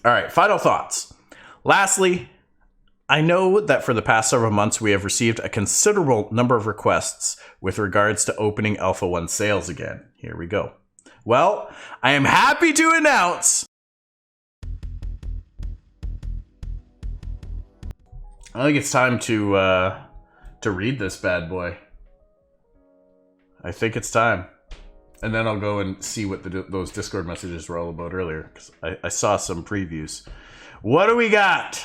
All right, final thoughts. Lastly, I know that for the past several months we have received a considerable number of requests with regards to opening Alpha 1 sales again. Here we go. Well, I am happy to announce I think it's time to read this bad boy. I think it's time. And then I'll go and see what those Discord messages were all about earlier, because I saw some previews. What do we got?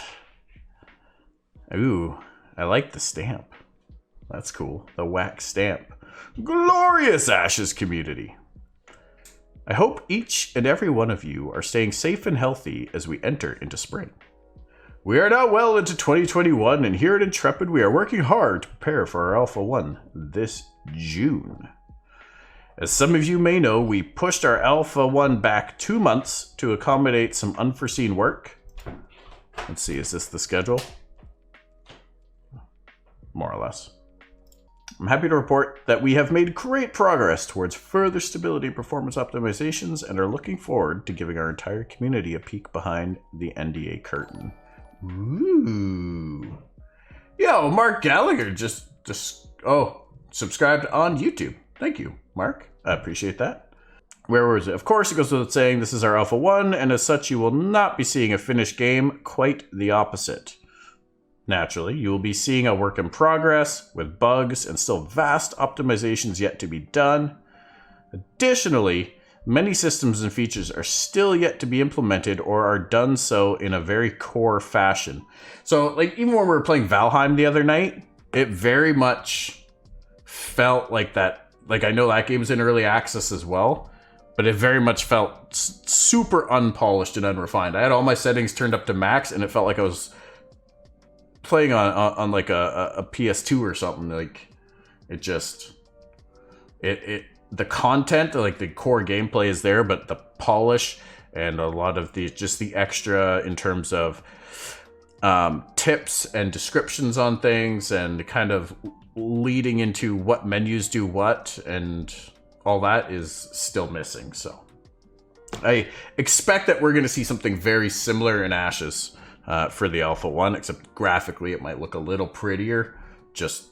Ooh, I like the stamp. That's cool. The wax stamp. Glorious Ashes community. I hope each and every one of you are staying safe and healthy as we enter into spring. We are now well into 2021, and here at Intrepid we are working hard to prepare for our Alpha 1 this June. As some of you may know, we pushed our Alpha 1 back 2 months to accommodate some unforeseen work. Let's see, is this the schedule? More or less. I'm happy to report that we have made great progress towards further stability and performance optimizations and are looking forward to giving our entire community a peek behind the NDA curtain. Ooh. Yo, Mark Gallagher just subscribed on YouTube. Thank you, Mark. I appreciate that. Where was it? Of course, it goes without saying this is our Alpha 1, and as such, you will not be seeing a finished game. Quite the opposite. Naturally, you will be seeing a work in progress with bugs and still vast optimizations yet to be done. Additionally, many systems and features are still yet to be implemented or are done so in a very core fashion. So, like, even when we were playing Valheim the other night, it very much felt like that. Like, I know that game was in early access as well, but it very much felt super unpolished and unrefined. I had all my settings turned up to max, and it felt like I was playing on like a PS2 or something. Like, it just... the content, like the core gameplay is there, but the polish and a lot of the extra in terms of tips and descriptions on things and kind of leading into what menus do what and all that is still missing. So I expect that we're going to see something very similar in Ashes for the Alpha 1, except graphically it might look a little prettier just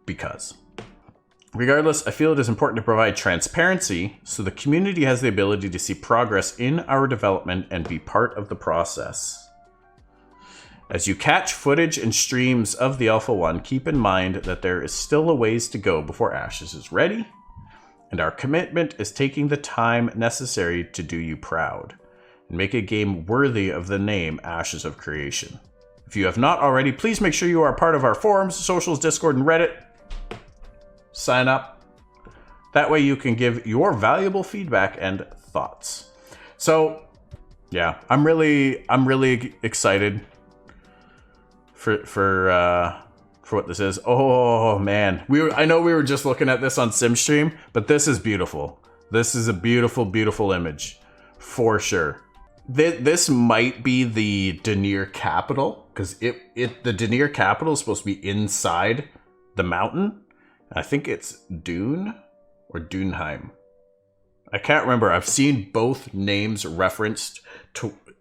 because. Regardless, I feel it is important to provide transparency so the community has the ability to see progress in our development and be part of the process. As you catch footage and streams of the Alpha 1, keep in mind that there is still a ways to go before Ashes is ready, and our commitment is taking the time necessary to do you proud and make a game worthy of the name Ashes of Creation. If you have not already, please make sure you are part of our forums, socials, Discord, and Reddit. Sign up. That way you can give your valuable feedback and thoughts. So, yeah, I'm really excited for what this is. Oh man, I know we were just looking at this on SimStream, but this is beautiful. This is a beautiful, beautiful image for sure. This might be the Denier capital, because the Denier capital is supposed to be inside the mountain. I think it's Dune or Dunheim. I can't remember. I've seen both names referenced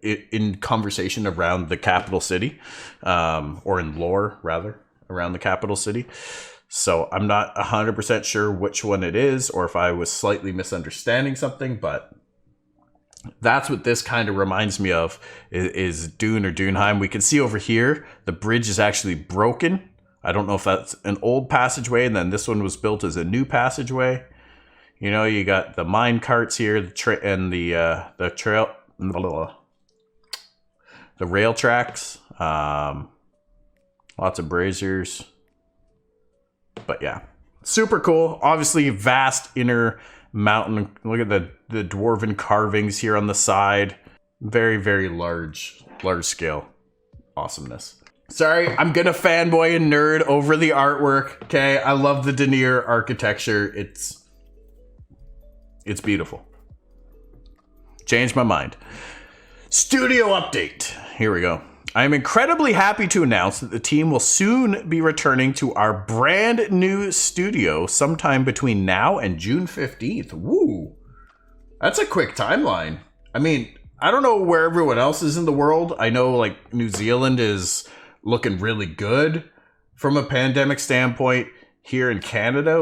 in conversation around the capital city, or in lore, rather, around the capital city. So I'm not 100% sure which one it is, or if I was slightly misunderstanding something, but that's what this kind of reminds me of, is Dune or Dunheim. We can see over here, the bridge is actually broken. I don't know if that's an old passageway, and then this one was built as a new passageway. You know, you got the mine carts here, the rail tracks, lots of braziers. But yeah, super cool. Obviously, vast inner mountain. Look at the dwarven carvings here on the side. Very, very large scale awesomeness. Sorry, I'm gonna fanboy and nerd over the artwork. Okay, I love the Denier architecture. It's beautiful. Changed my mind. Studio update. Here we go. I am incredibly happy to announce that the team will soon be returning to our brand new studio sometime between now and June 15th. Woo! That's a quick timeline. I mean, I don't know where everyone else is in the world. I know like New Zealand is looking really good from a pandemic standpoint. Here in Canada,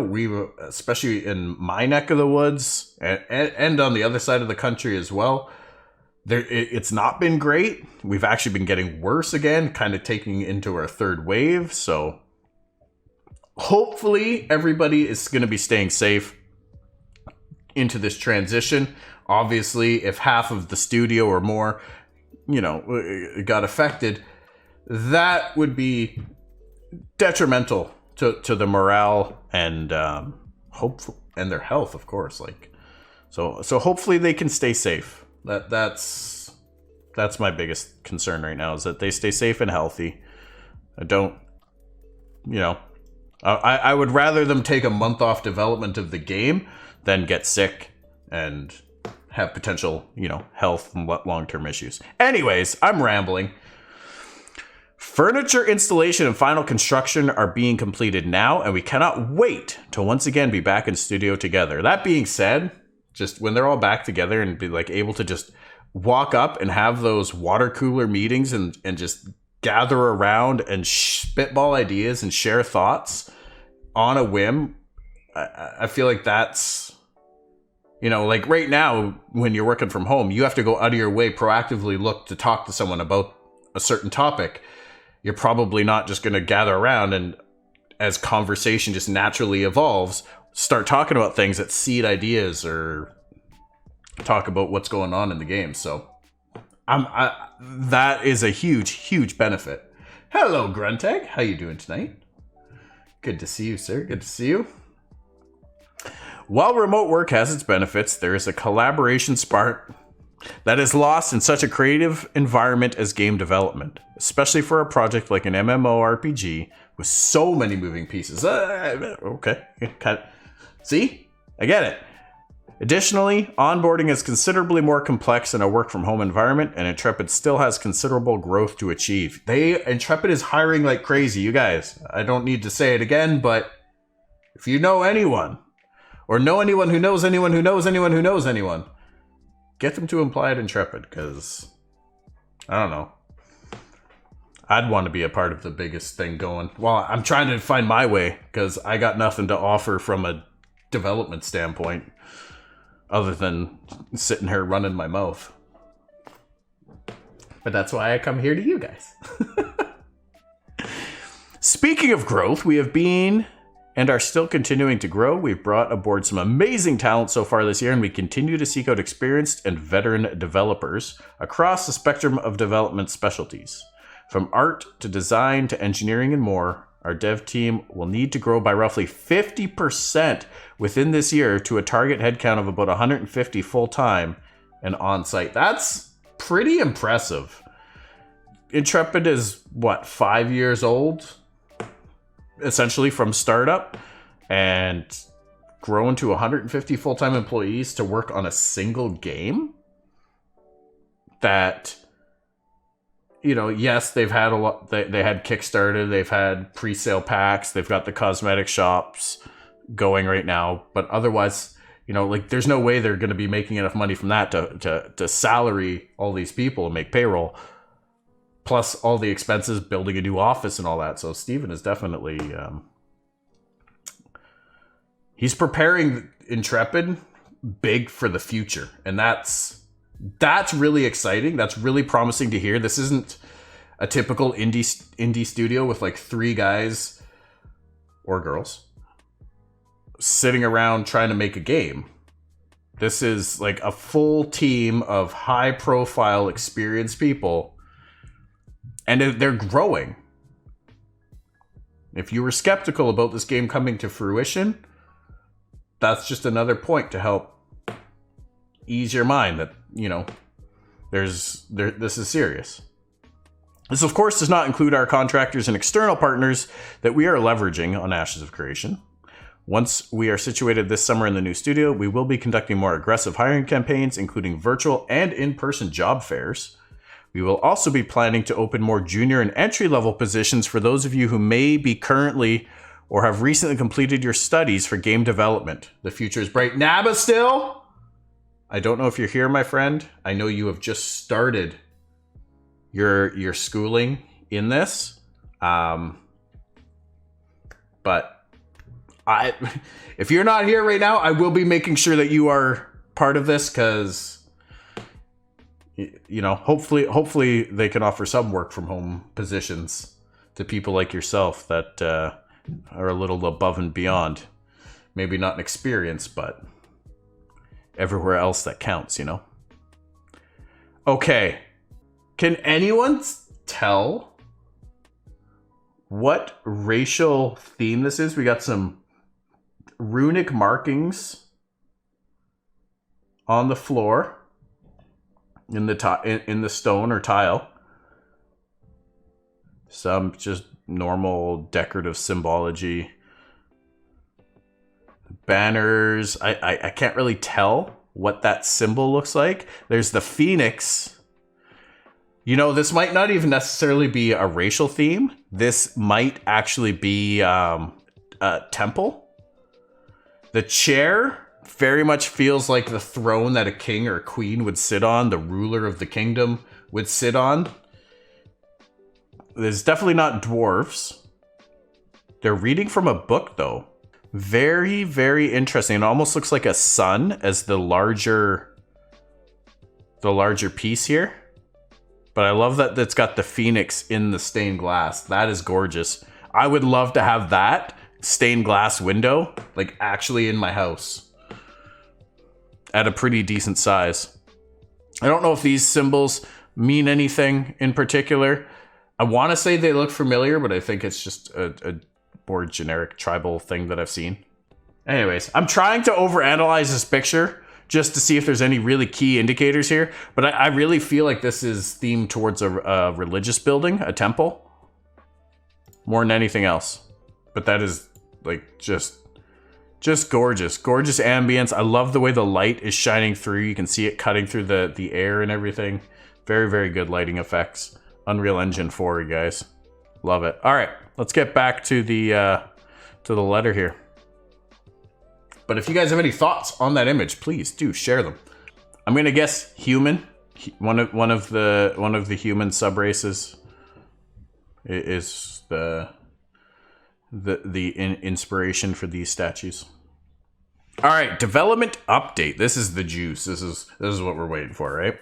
especially in my neck of the woods and on the other side of the country as well, it's not been great. We've actually been getting worse again, kind of taking into our third wave. So hopefully everybody is going to be staying safe into this transition. Obviously, if half of the studio or more, got affected, that would be detrimental to the morale and hopeful and their health, of course. So hopefully they can stay safe. That's my biggest concern right now, is that they stay safe and healthy. I would rather them take a month off development of the game than get sick and have potential, health and long-term issues. Anyways, I'm rambling. Furniture installation and final construction are being completed now, and we cannot wait to once again be back in studio together. That being said, just when they're all back together and be like able to just walk up and have those water cooler meetings and just gather around and spitball ideas and share thoughts on a whim, I feel like that's, like right now when you're working from home, you have to go out of your way, proactively look to talk to someone about a certain topic. You're probably not just going to gather around and, as conversation just naturally evolves, start talking about things that seed ideas or talk about what's going on in the game. So that is a huge benefit. Hello, Grunteg. How you doing tonight? Good to see you, sir. Good to see you. While remote work has its benefits, there is a collaboration spark that is lost in such a creative environment as game development, especially for a project like an MMORPG with so many moving pieces. Okay. See? I get it. Additionally, onboarding is considerably more complex in a work-from-home environment, and Intrepid still has considerable growth to achieve. Intrepid is hiring like crazy, you guys. I don't need to say it again, but if you know anyone, or know anyone who knows anyone who knows anyone who knows anyone, get them to apply at Intrepid, because, I don't know. I'd want to be a part of the biggest thing going. Well, I'm trying to find my way, because I got nothing to offer from a development standpoint, other than sitting here running my mouth. But that's why I come here to you guys. Speaking of growth, we have been and are still continuing to grow. We've brought aboard some amazing talent so far this year, and we continue to seek out experienced and veteran developers across the spectrum of development specialties. From art to design to engineering and more, our dev team will need to grow by roughly 50% within this year to a target headcount of about 150 full-time and on-site. That's pretty impressive. Intrepid is, 5 years old? Essentially from startup, and grown to 150 full-time employees to work on a single game that, yes, they've had a lot. They had Kickstarter, they've had pre-sale packs, they've got the cosmetic shops going right now, but otherwise, there's no way they're going to be making enough money from that to salary all these people and make payroll, plus all the expenses, building a new office and all that. So Steven is definitely, he's preparing Intrepid big for the future. And that's really exciting. That's really promising to hear. This isn't a typical indie studio with like 3 guys or girls sitting around trying to make a game. This is like a full team of high profile, experienced people. And they're growing. If you were skeptical about this game coming to fruition, that's just another point to help ease your mind that, this is serious. This, of course, does not include our contractors and external partners that we are leveraging on Ashes of Creation. Once we are situated this summer in the new studio, we will be conducting more aggressive hiring campaigns, including virtual and in-person job fairs. We will also be planning to open more junior and entry-level positions for those of you who may be currently or have recently completed your studies for game development. The future is bright. Naba still? I don't know if you're here, my friend. I know you have just started your schooling in this. But if you're not here right now, I will be making sure that you are part of this, because hopefully they can offer some work from home positions to people like yourself that are a little above and beyond. Maybe not in experience, but everywhere else that counts, Okay. Can anyone tell what racial theme this is? We got some runic markings on the floor in the stone or tile. Some just normal decorative symbology. Banners. I can't really tell what that symbol looks like. There's the phoenix. This might not even necessarily be a racial theme. This might actually be a temple. The chair very much feels like the throne that a king or a queen would sit on, the ruler of the kingdom would sit on. There's definitely not dwarves. They're reading from a book, though. Very, very interesting. It almost looks like a sun as the larger piece here. But I love that it's got the phoenix in the stained glass. That is gorgeous. I would love to have that stained glass window, like, actually in my house at a pretty decent size. I don't know if these symbols mean anything in particular. I want to say they look familiar, but I think it's just a more generic tribal thing that I've seen. Anyways, I'm trying to overanalyze this picture just to see if there's any really key indicators here. But I really feel like this is themed towards a religious building, a temple, more than anything else. But that is like just gorgeous. Gorgeous ambience. I love the way the light is shining through. You can see it cutting through the air and everything. Very, very good lighting effects. Unreal Engine 4, you guys. Love it. All right, let's get back to the letter here. But if you guys have any thoughts on that image, please do share them. I'm gonna guess human. One of the human subraces is the inspiration for these statues. All right, development update. This is the juice. This is what we're waiting for, right?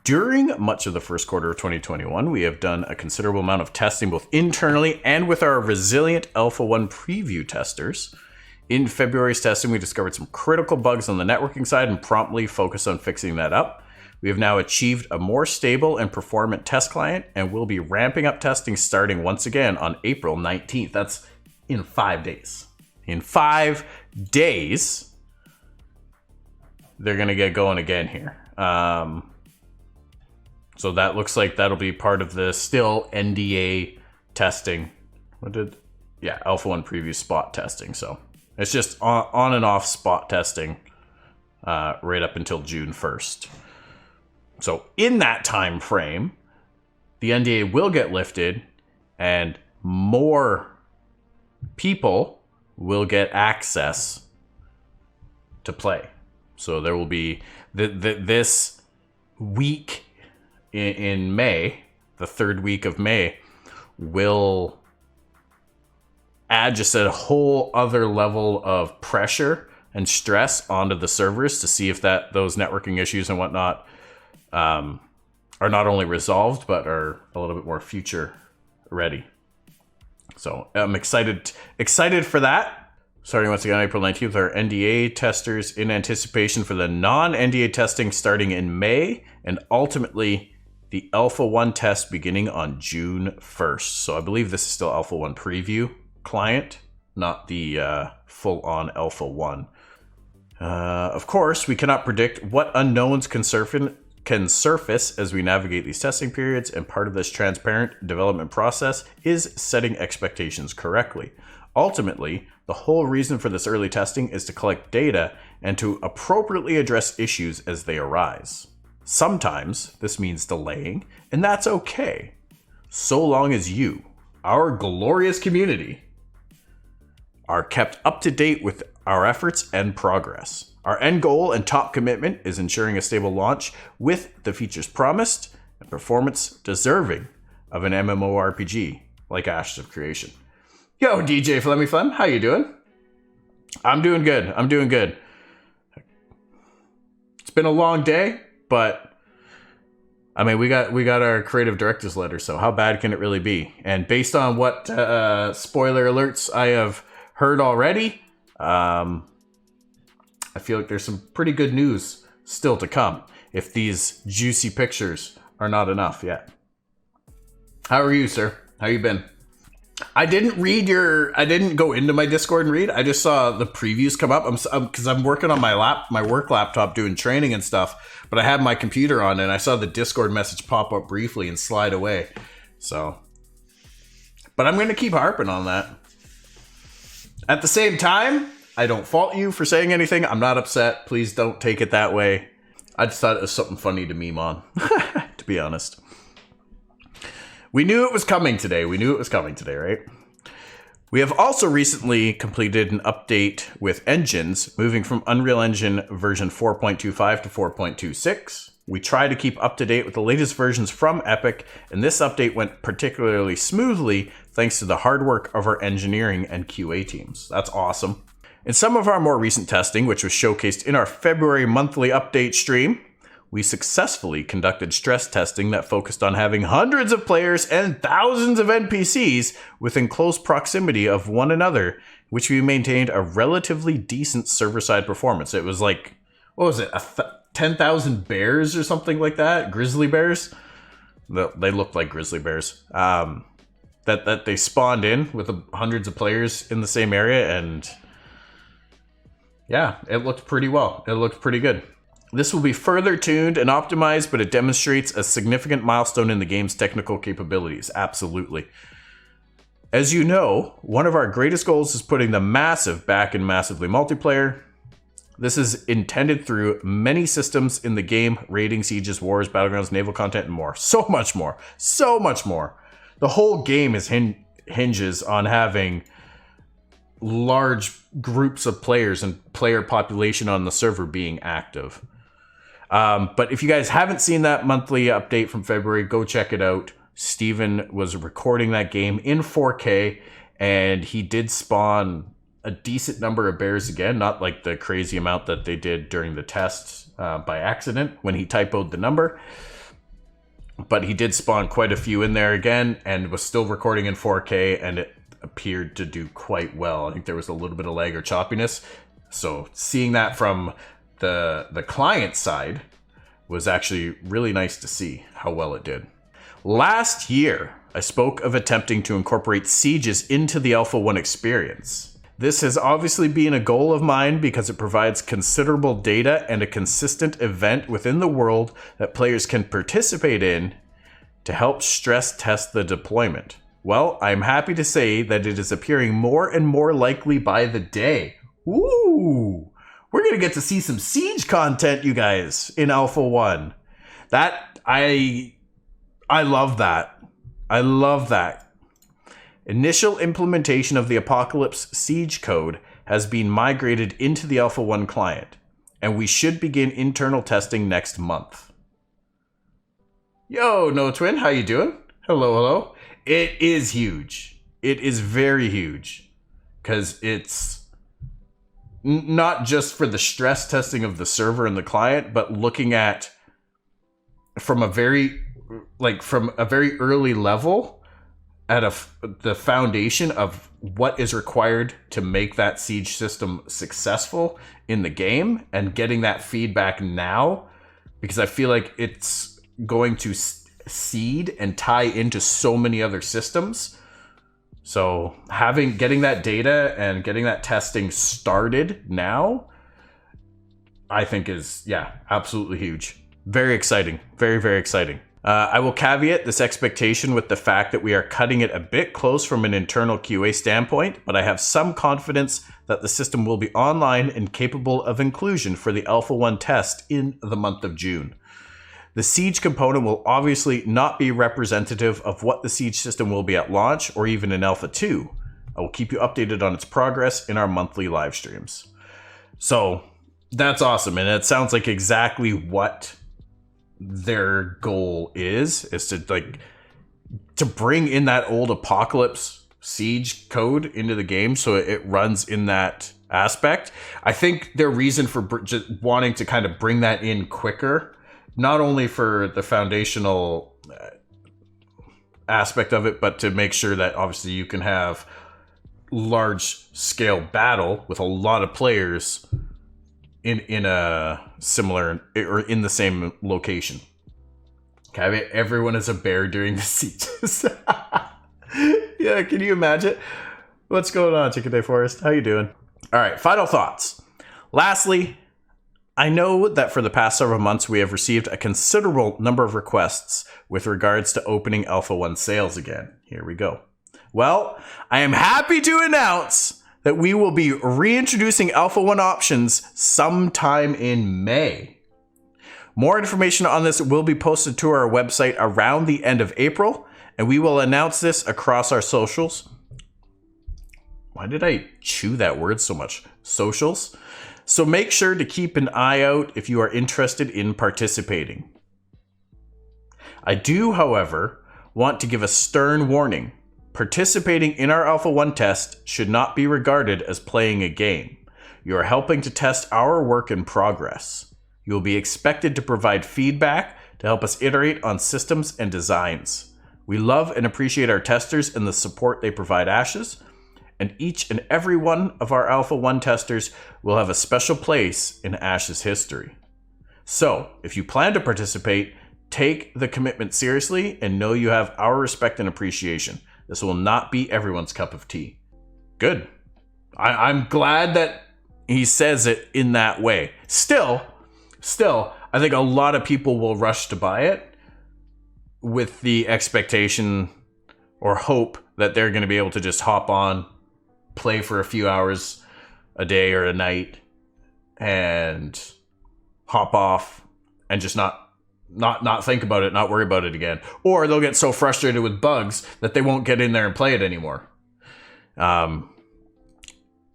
During much of the first quarter of 2021, we have done a considerable amount of testing, both internally and with our resilient Alpha 1 preview testers. In February's testing, we discovered some critical bugs on the networking side and promptly focused on fixing that up. We have now achieved a more stable and performant test client, and we'll be ramping up testing starting once again on April 19th. That's in 5 days. In 5 days, they're going to get going again here. So that looks like that'll be part of the still NDA testing. Alpha 1 preview spot testing. So it's just on and off spot testing right up until June 1st. So in that time frame, the NDA will get lifted and more people will get access to play. So there will be this week in May, the third week of May, will add just a whole other level of pressure and stress onto the servers to see if those networking issues and whatnot are not only resolved, but are a little bit more future ready. So I'm excited for that. Starting once again on April 19th with our NDA testers in anticipation for the non-NDA testing starting in May, and ultimately the Alpha 1 test beginning on June 1st. So I believe this is still Alpha 1 preview client, not the full-on Alpha 1. Of course, we cannot predict what unknowns can surface as we navigate these testing periods, and part of this transparent development process is setting expectations correctly. Ultimately, the whole reason for this early testing is to collect data and to appropriately address issues as they arise. Sometimes this means delaying, and that's okay, so long as you, our glorious community, are kept up to date with our efforts and progress. Our end goal and top commitment is ensuring a stable launch with the features promised and performance deserving of an MMORPG like Ashes of Creation. Yo, DJ Flemmy Flem, how you doing? I'm doing good. It's been a long day, but I mean, we got our creative director's letter, so how bad can it really be? And based on what spoiler alerts I have heard already, I feel like there's some pretty good news still to come if these juicy pictures are not enough yet. How are you, sir? How you been? I didn't go into my Discord and read. I just saw the previews come up. Because I'm working on my work laptop doing training and stuff, but I had my computer on and I saw the Discord message pop up briefly and slide away. So, but I'm going to keep harping on that. At the same time, I don't fault you for saying anything. I'm not upset. Please don't take it that way. I just thought it was something funny to meme on, to be honest. We knew it was coming today, right? We have also recently completed an update with engines, moving from Unreal Engine version 4.25 to 4.26. We try to keep up to date with the latest versions from Epic, and this update went particularly smoothly thanks to the hard work of our engineering and QA teams. That's awesome. In some of our more recent testing, which was showcased in our February monthly update stream, we successfully conducted stress testing that focused on having hundreds of players and thousands of NPCs within close proximity of one another, which we maintained a relatively decent server-side performance. It was like, what was it, 10,000 bears or something like that? Grizzly bears? They looked like grizzly bears. That they spawned in with hundreds of players in the same area, and yeah, it looked pretty well. It looked pretty good. This will be further tuned and optimized, but it demonstrates a significant milestone in the game's technical capabilities. Absolutely. As you know, one of our greatest goals is putting the massive back in massively multiplayer. This is intended through many systems in the game: raiding, sieges, wars, battlegrounds, naval content, and more. So much more. So much more. The whole game is hinges on having large groups of players and player population on the server being active. But if you guys haven't seen that monthly update from February, go check it out. Steven was recording that game in 4K, and he did spawn a decent number of bears again, not like the crazy amount that they did during the test by accident when he typoed the number. But he did spawn quite a few in there again, and was still recording in 4K, and it appeared to do quite well. I think there was a little bit of lag or choppiness. So seeing that from the client side was actually really nice to see how well it did. Last year, I spoke of attempting to incorporate sieges into the Alpha 1 experience. This has obviously been a goal of mine because it provides considerable data and a consistent event within the world that players can participate in to help stress test the deployment. Well, I'm happy to say that it is appearing more and more likely by the day. Ooh! We're going to get to see some Siege content, you guys, in Alpha 1. I love that. I love that. Initial implementation of the Apocalypse Siege code has been migrated into the Alpha 1 client, and we should begin internal testing next month. Yo, No Twin, how you doing? Hello. It is huge. It is very huge, because it's not just for the stress testing of the server and the client, but looking at from a very early level at the foundation of what is required to make that siege system successful in the game, and getting that feedback now, because I feel like it's going to seed and tie into so many other systems. So getting that data and getting that testing started now, I think is, absolutely huge. Very exciting. Very, very exciting. I will caveat this expectation with the fact that we are cutting it a bit close from an internal QA standpoint, but I have some confidence that the system will be online and capable of inclusion for the Alpha 1 test in the month of June. The Siege component will obviously not be representative of what the Siege system will be at launch or even in Alpha 2. I will keep you updated on its progress in our monthly live streams. So, That's awesome. And it sounds like exactly what their goal is to bring in that old Apocalypse Siege code into the game so it runs in that aspect. I think their reason for just wanting to kind of bring that in quicker, not only for the foundational aspect of it, but to make sure that obviously you can have large scale battle with a lot of players in a similar or in the same location. Okay, everyone is a bear during the sieges. Yeah, can you imagine? What's going on, Chicken Day Forest? How you doing? All right, final thoughts. Lastly, I know that for the past several months we have received a considerable number of requests with regards to opening Alpha 1 sales again. Here we go. Well, I am happy to announce that we will be reintroducing Alpha 1 options sometime in May. More information on this will be posted to our website around the end of April, and we will announce this across our socials. Why did I chew that word so much? Socials. So make sure to keep an eye out if you are interested in participating. I do, however, want to give a stern warning. Participating in our Alpha 1 test should not be regarded as playing a game. You are helping to test our work in progress. You will be expected to provide feedback to help us iterate on systems and designs. We love and appreciate our testers and the support they provide Ashes, and each and every one of our Alpha 1 testers will have a special place in Ashes history. So, if you plan to participate, take the commitment seriously and know you have our respect and appreciation. This will not be everyone's cup of tea. Good. I'm glad that he says it in that way. Still, I think a lot of people will rush to buy it with the expectation or hope that they're going to be able to just hop on, play for a few hours a day or a night, and hop off and just not think about it, not worry about it again. Or they'll get so frustrated with bugs that they won't get in there and play it anymore.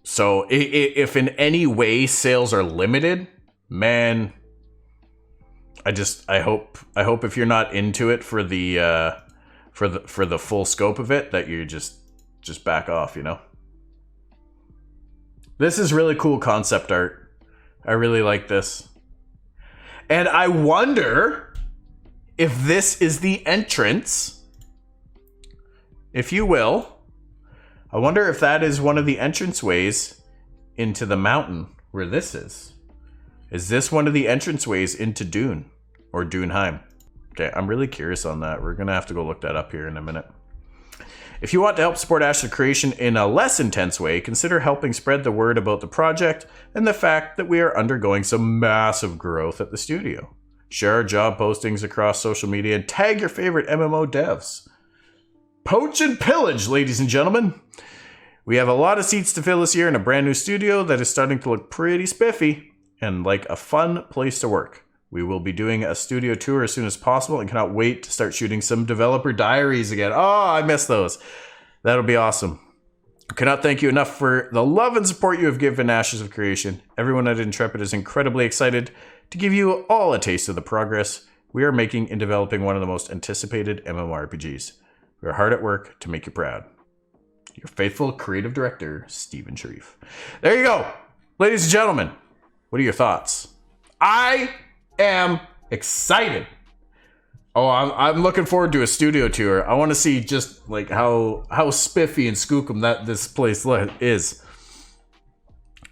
So if in any way sales are limited, man, I hope if you're not into it for the full scope of it, that you just back off, you know? This is really cool concept art. I really like this. And I wonder if this is the entrance, if you will. I wonder if that is one of the entranceways into the mountain where this is. Is this one of the entranceways into Dune or Duneheim? Okay, I'm really curious on that. We're going to have to go look that up here in a minute. If you want to help support Ashes Creation in a less intense way, consider helping spread the word about the project and the fact that we are undergoing some massive growth at the studio. Share our job postings across social media and tag your favorite MMO devs. Poach and pillage, ladies and gentlemen. We have a lot of seats to fill this year in a brand new studio that is starting to look pretty spiffy and like a fun place to work. We will be doing a studio tour as soon as possible and cannot wait to start shooting some developer diaries again. Oh, I miss those. That'll be awesome. I cannot thank you enough for the love and support you have given Ashes of Creation. Everyone at Intrepid is incredibly excited to give you all a taste of the progress we are making in developing one of the most anticipated MMORPGs. We are hard at work to make you proud. Your faithful creative director, Stephen Sharif. There you go. Ladies and gentlemen, what are your thoughts? I am excited. Oh, I'm looking forward to a studio tour. I want to see just like how spiffy and skookum that this place is.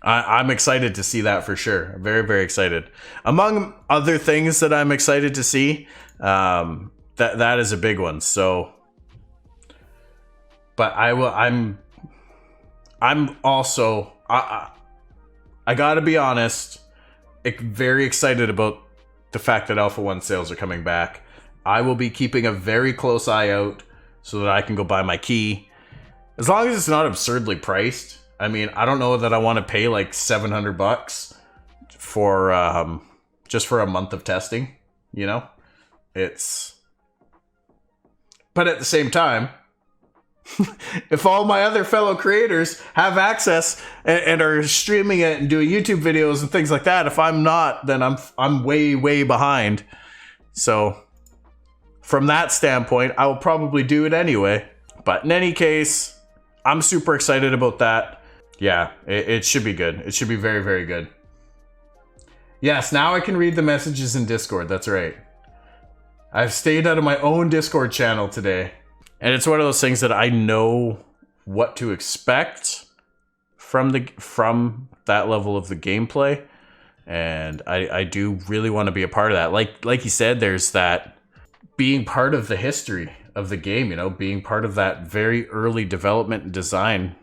I'm excited to see that for sure. I'm very, very excited. Among other things that I'm excited to see, that is a big one. So, but I'm also I gotta be honest, very excited about the fact that Alpha 1 sales are coming back. I will be keeping a very close eye out so that I can go buy my key. As long as it's not absurdly priced. I mean, I don't know that I want to pay like $700 for just for a month of testing, you know? But at the same time, if all my other fellow creators have access and are streaming it and doing YouTube videos and things like that, if I'm not, then I'm way behind. So from that standpoint, I will probably do it anyway. But in any case, I'm super excited about that. Yeah, it should be good. It should be very good. Yes, now I can read the messages in Discord. That's right. I've stayed out of my own Discord channel today. And it's one of those things that I know what to expect from that level of the gameplay. And I do really want to be a part of that. Like you said, there's that being part of the history of the game, you know, being part of that very early development and design.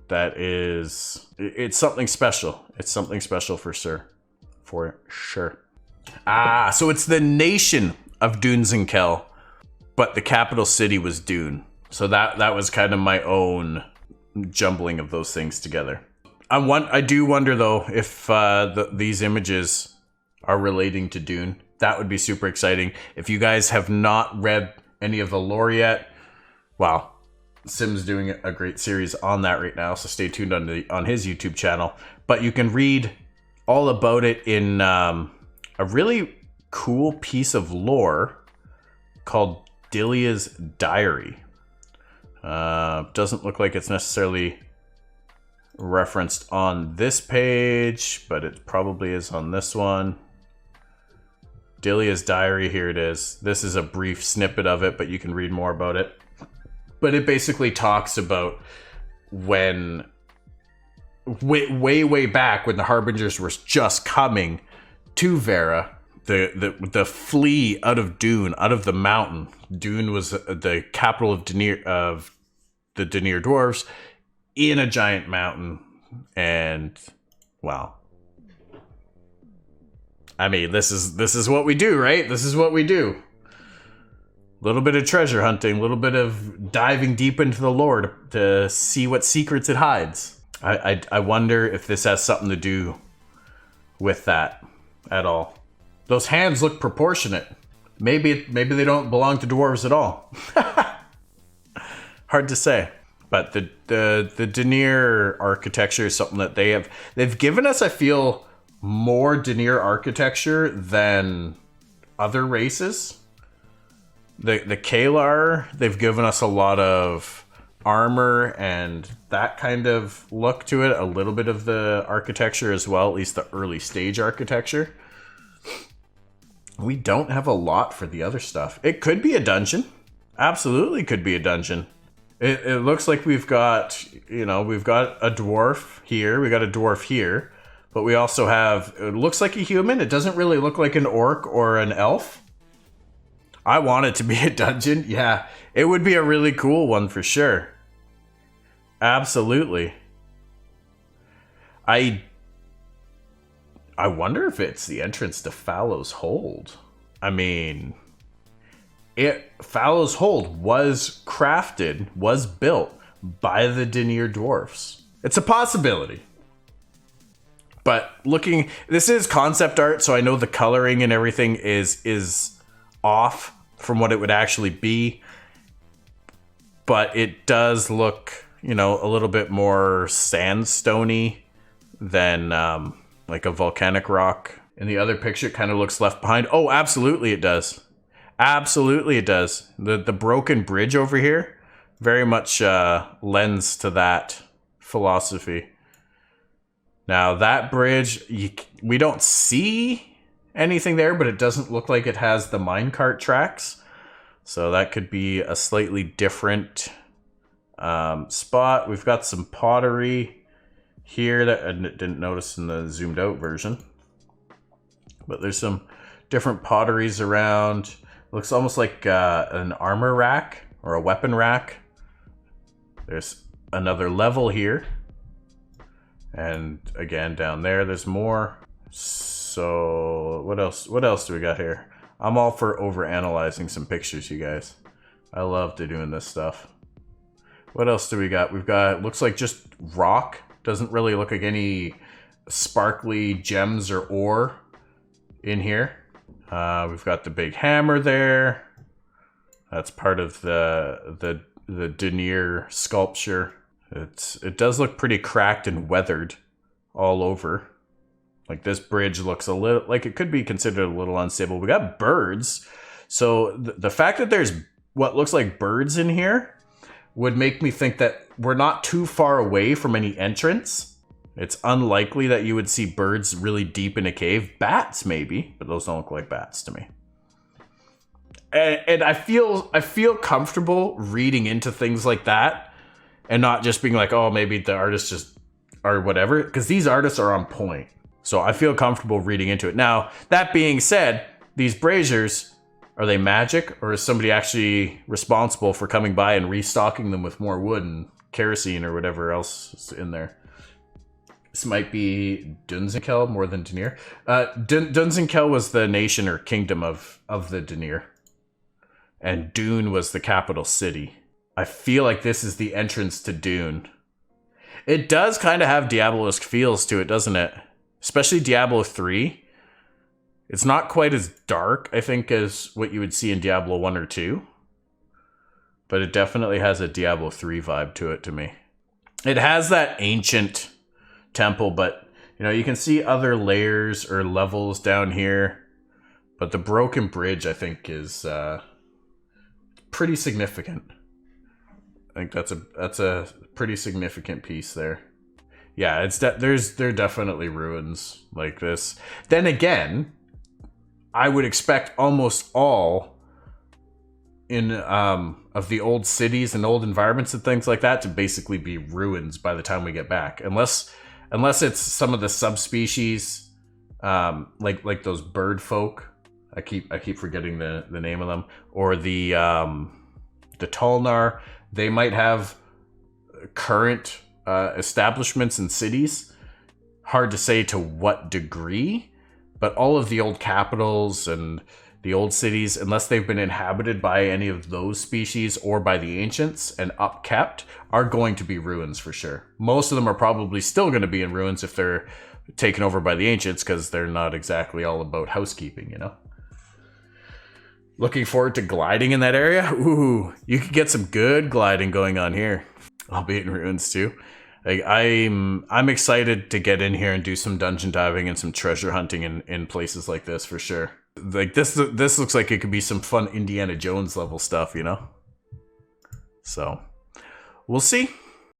It's something special. It's something special for sure. For sure. So it's the nation of Dunzinkel, but the capital city was Dune. So that was kind of my own jumbling of those things together. I do wonder though if these images are relating to Dune. That would be super exciting. If you guys have not read any of the lore yet, wow, Sim's doing a great series on that right now, so stay tuned on his YouTube channel. But you can read all about it in a really cool piece of lore called Dilia's Diary. Doesn't look like it's necessarily referenced on this page, but it probably is on this one. Dilia's Diary, here it is. This is a brief snippet of it, but you can read more about it. But it basically talks about when way back when the Harbingers were just coming to Vera, the flee out of Dune, out of the mountain. Dune was the capital of the Denier dwarves in a giant mountain, and wow. I mean, this is what we do, right? This is what we do. A little bit of treasure hunting, a little bit of diving deep into the lore to see what secrets it hides. I wonder if this has something to do with that at all. Those hands look proportionate. Maybe they don't belong to dwarves at all. Hard to say. But the Denier architecture is something that they've given us, I feel, more Denier architecture than other races. The Kalar, they've given us a lot of armor and that kind of look to it, a little bit of the architecture as well, at least the early stage architecture. We don't have a lot for the other stuff. It could be a dungeon. Absolutely could be a dungeon. It looks like we've got a dwarf here, we got a dwarf here, but we also have, it looks like a human. It doesn't really look like an orc or an elf. I want it to be a dungeon. Yeah, it would be a really cool one for sure. Absolutely. I wonder if it's the entrance to Fallow's Hold. I mean, Fallow's Hold was crafted, was built by the Denier dwarfs. It's a possibility. But this is concept art, so I know the coloring and everything is off from what it would actually be. But it does look, a little bit more sandstony than like a volcanic rock. In the other picture, it kind of looks left behind. Oh, absolutely it does. Absolutely it does. The broken bridge over here very much lends to that philosophy. Now that bridge, we don't see anything there, but it doesn't look like it has the minecart tracks. So that could be a slightly different spot. We've got some pottery here that I didn't notice in the zoomed out version. But there's some different potteries around. Looks almost like an armor rack or a weapon rack. There's another level here. And again, down there's more. So what else do we got here? I'm all for over-analyzing some pictures, you guys. I love doing this stuff. What else do we got? We've got, looks like just rock. Doesn't really look like any sparkly gems or ore in here. We've got the big hammer there. That's part of the the denier sculpture. It does look pretty cracked and weathered all over. Like this bridge looks a little like it could be considered a little unstable. We got birds. So the fact that there's what looks like birds in here would make me think that we're not too far away from any entrance. It's unlikely that you would see birds really deep in a cave. Bats maybe, but those don't look like bats to me. And I feel comfortable reading into things like that and not just being like, oh, maybe the artists just or whatever, because these artists are on point. So I feel comfortable reading into it. Now, that being said, these braziers, are they magic, or is somebody actually responsible for coming by and restocking them with more wood and kerosene or whatever else is in there? This might be Dunzinkel more than Denier. Dunzinkel was the nation or kingdom of the Denier. And Dune was the capital city. I feel like this is the entrance to Dune. It does kind of have Diablo-esque feels to it, doesn't it? Especially Diablo 3. It's not quite as dark, I think, as what you would see in Diablo 1 or 2. But it definitely has a Diablo 3 vibe to it to me. It has that ancient temple, but you know, you can see other layers or levels down here. But the broken bridge, I think, is pretty significant. I think that's a pretty significant piece there. Yeah, it's there are definitely ruins like this. Then again, I would expect almost all in of the old cities and old environments and things like that to basically be ruins by the time we get back, unless it's some of the subspecies, like those bird folk. I keep forgetting the name of them, or the Tolnar. They might have current establishments and cities. Hard to say to what degree, but all of the old capitals and the old cities, unless they've been inhabited by any of those species or by the ancients and upkept, are going to be ruins for sure. Most of them are probably still going to be in ruins if they're taken over by the ancients, because they're not exactly all about housekeeping, you know? Looking forward to gliding in that area. Ooh, you could get some good gliding going on here. I'll be in ruins too. Like, I'm excited to get in here and do some dungeon diving and some treasure hunting in places like this for sure. Like this looks like it could be some fun Indiana Jones level stuff, you know? So, we'll see.